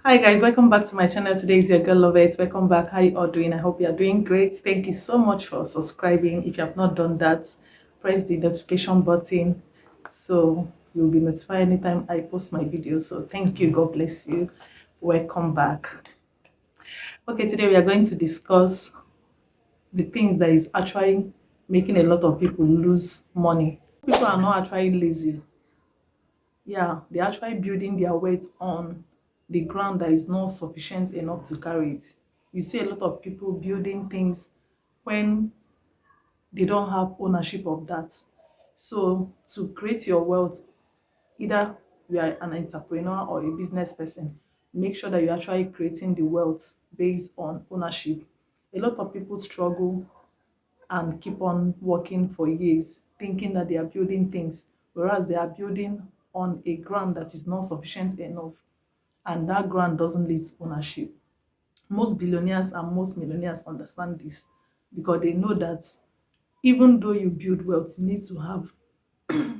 Hi guys, welcome back to my channel. Today is your girl Lovett. Welcome back. How you all doing? I hope you are doing great. Thank you so much for subscribing. If you have not done that, press the notification button so you'll be notified anytime I post my video. So thank you. God bless you. Welcome back. Okay, today we are going to discuss the things that is actually making a lot of people lose money. People are not actually lazy. Yeah, they're actually building their weight on the ground that is not sufficient enough to carry it. You see a lot of people building things when they don't have ownership of that. So to create your wealth, either you are an entrepreneur or a business person, make sure that you're actually creating the wealth based on ownership. A lot of people struggle and keep on working for years thinking that they are building things, whereas they are building on a ground that is not sufficient enough, and that ground doesn't lead to ownership. Most billionaires and most millionaires understand this because they know that even though you build wealth, you need to have,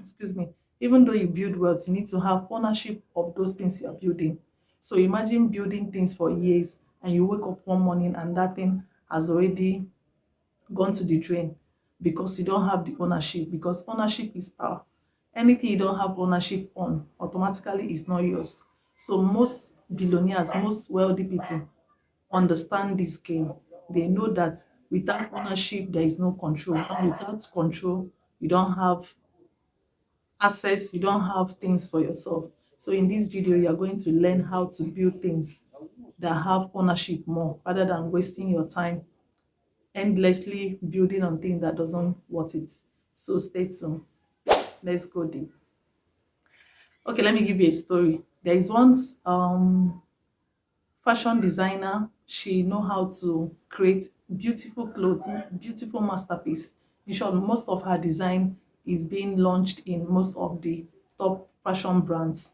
excuse me, even though you build wealth, you need to have ownership of those things you are building. So imagine building things for years and you wake up one morning and that thing has already gone to the drain because you don't have the ownership, because ownership is power. Anything you don't have ownership on automatically is not yours. So most billionaires, most wealthy people understand this game. They know that without ownership there is no control, and without control you don't have access, you don't have things for yourself. So in this video you are going to learn how to build things that have ownership more, rather than wasting your time endlessly building on things that doesn't worth it. So stay tuned. Let's go deep. Okay, let me give you a story. There is once fashion designer. She know how to create beautiful clothes, beautiful masterpiece. In short, most of her design is being launched in most of the top fashion brands,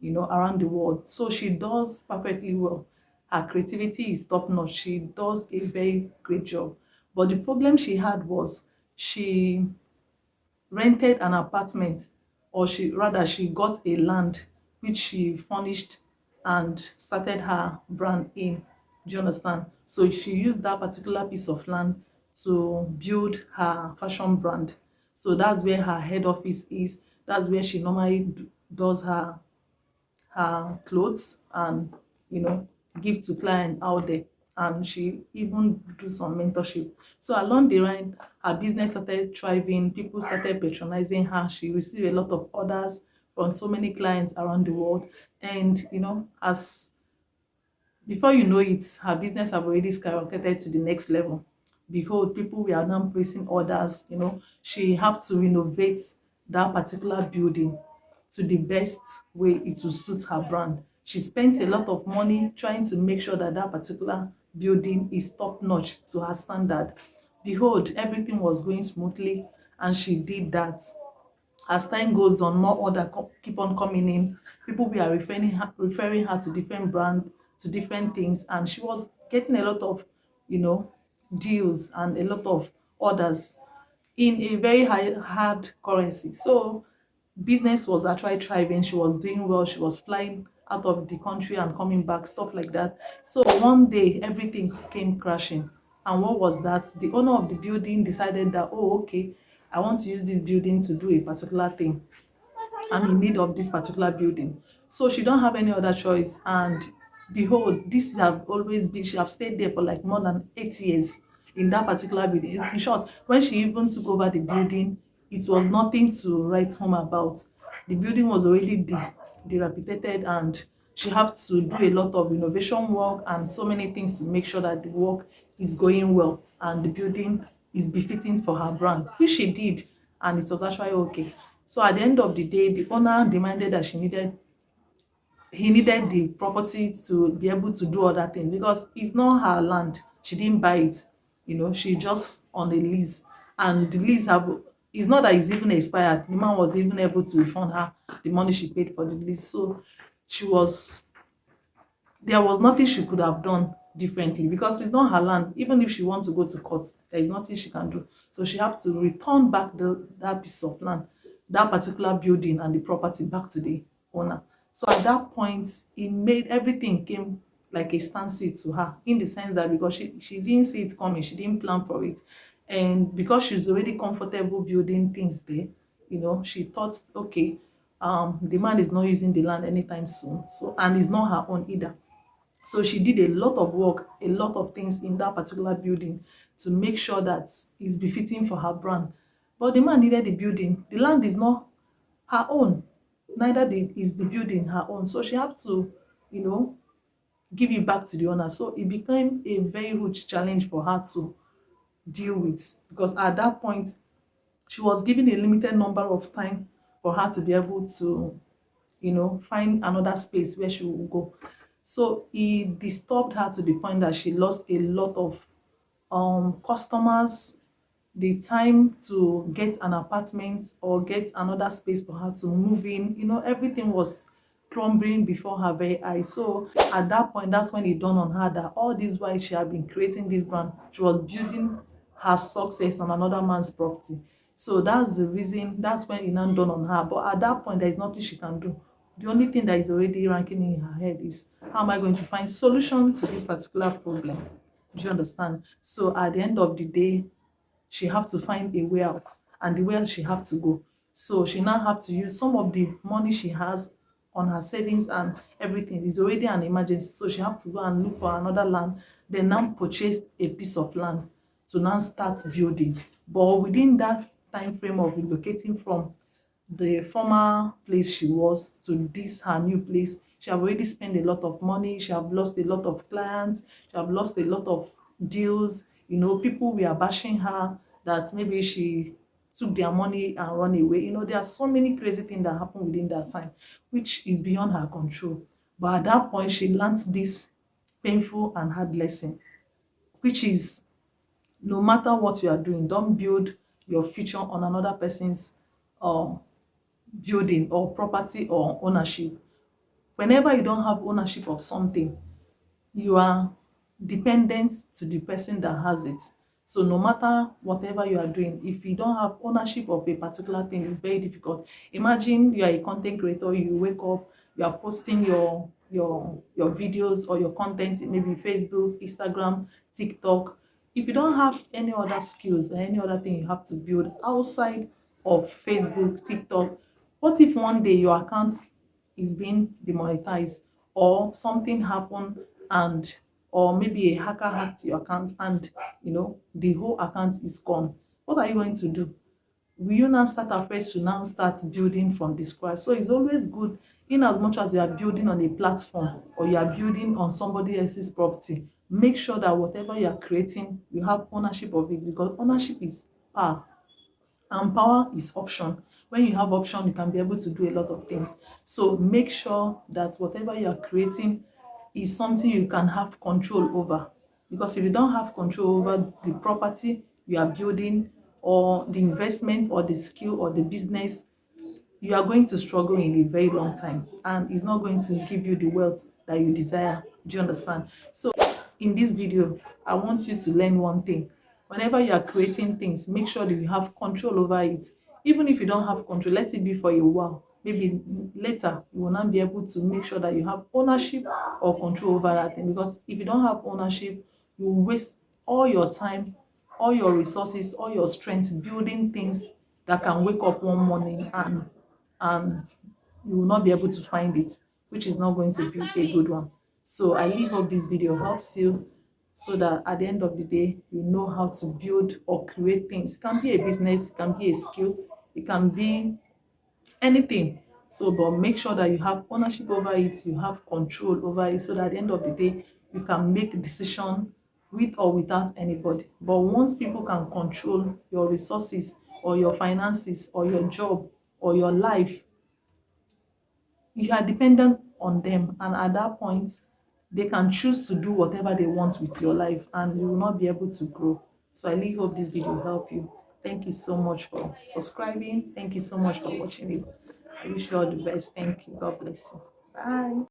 around the world. So she does perfectly well. Her creativity is top notch. She does a very great job. But the problem she had was she rented an apartment, or she got a land which she furnished and started her brand in. Do you understand? So she used that particular piece of land to build her fashion brand. So that's where her head office is. That's where she normally does her clothes and you know give to clients out there, and she even do some mentorship. So along the line her business started thriving, people started patronizing her, she received a lot of orders from so many clients around the world. And as before you know it, her business have already skyrocketed to the next level. Behold, people were now placing orders. She have to renovate that particular building to the best way it will suit her brand. She spent a lot of money trying to make sure that that particular building is top notch to her standard. Behold, everything was going smoothly, and she did that. As time goes on, more order keep on coming in. People were referring her to different brand, to different things, and she was getting a lot of, you know, deals and a lot of orders in a very hard currency. So business was actually thriving. She was doing well. She was flying out of the country and coming back, stuff like that. So one day everything came crashing. And what was that? The owner of the building decided that, oh, okay, I want to use this building to do a particular thing. I'm in need of this particular building. So she don't have any other choice. And behold, this have always been, she have stayed there for like more than 8 years in that particular building. In short, when she even took over the building, it was nothing to write home about. The building was already dilapidated, and she had to do a lot of renovation work and so many things to make sure that the work is going well and the building is befitting for her brand, which she did, and it was actually okay. So at the end of the day, the owner demanded that he needed the property to be able to do other things, because it's not her land. She didn't buy it. She just on a lease, and the lease have it's not that it's even expired. The man was even able to refund her the money she paid for the lease. So she was there was nothing she could have done differently, because it's not her land. Even if she wants to go to court, there is nothing she can do. So she have to return back that piece of land, that particular building and the property back to the owner. So at that point, it made everything came like a standstill to her, in the sense that because she didn't see it coming, she didn't plan for it. And because she's already comfortable building things there, she thought, okay, the man is not using the land anytime soon. So, and it's not her own either. So she did a lot of work, a lot of things in that particular building to make sure that it's befitting for her brand. But the man needed the building. The land is not her own. Neither is the building her own. So she had to, you know, give it back to the owner. So it became a very huge challenge for her to deal with, because at that point she was given a limited number of time for her to be able to, find another space where she will go. So it disturbed her to the point that she lost a lot of customers, the time to get an apartment or get another space for her to move in. Everything was crumbling before her very eyes. So at that point, that's when it dawned on her that all this while she had been creating this brand, she was building her success on another man's property. So that's the reason, that's when it now dawned on her. But at that point, there is nothing she can do. The only thing that is already ranking in her head is, how am I going to find solution to this particular problem? Do you understand? So at the end of the day, she have to find a way out, and the way out she have to go. So she now have to use some of the money she has on her savings, and everything is already an emergency. So she have to go and look for another land, then now purchase a piece of land to now start building. But within that time frame of relocating from the former place she was to this her new place, she have already spent a lot of money, she have lost a lot of clients, she have lost a lot of deals. People were bashing her that maybe she took their money and run away. There are so many crazy things that happen within that time, which is beyond her control. But at that point, she learned this painful and hard lesson, which is, no matter what you are doing, don't build your future on another person's building or property or ownership. Whenever you don't have ownership of something, you are dependent to the person that has it. So no matter whatever you are doing, if you don't have ownership of a particular thing, it's very difficult. Imagine you are a content creator, you wake up, you are posting your videos or your content in maybe Facebook, Instagram, TikTok. If you don't have any other skills or any other thing you have to build outside of Facebook, TikTok, what if one day your account is being demonetized, or something happened, and or maybe a hacker hacked your account, and the whole account is gone? What are you going to do? Will you now start afresh to now start building from the scratch? So it's always good, in as much as you are building on a platform or you are building on somebody else's property, make sure that whatever you are creating, you have ownership of it, because ownership is power and power is option. When you have option, you can be able to do a lot of things. So make sure that whatever you are creating is something you can have control over, because if you don't have control over the property you are building, or the investment or the skill or the business, you are going to struggle in a very long time, and it's not going to give you the wealth that you desire. Do you understand? So in this video, I want you to learn one thing. Whenever you are creating things, make sure that you have control over it. Even if you don't have control, let it be for a while. Maybe later you will not be able to make sure that you have ownership or control over that thing, because if you don't have ownership, you will waste all your time, all your resources, all your strength building things that can wake up one morning, and you will not be able to find it, which is not going to be a good one. So I really hope this video helps you, so that at the end of the day, you know how to build or create things. It can be a business, it can be a skill, it can be anything. So but make sure that you have ownership over it, you have control over it, so that at the end of the day, you can make decision with or without anybody. But once people can control your resources or your finances or your job or your life, you are dependent on them, and at that point they can choose to do whatever they want with your life, and you will not be able to grow. So I really hope this video helped you. Thank you so much for subscribing. Thank you so much for watching it. I wish you all the best. Thank you. God bless you. Bye.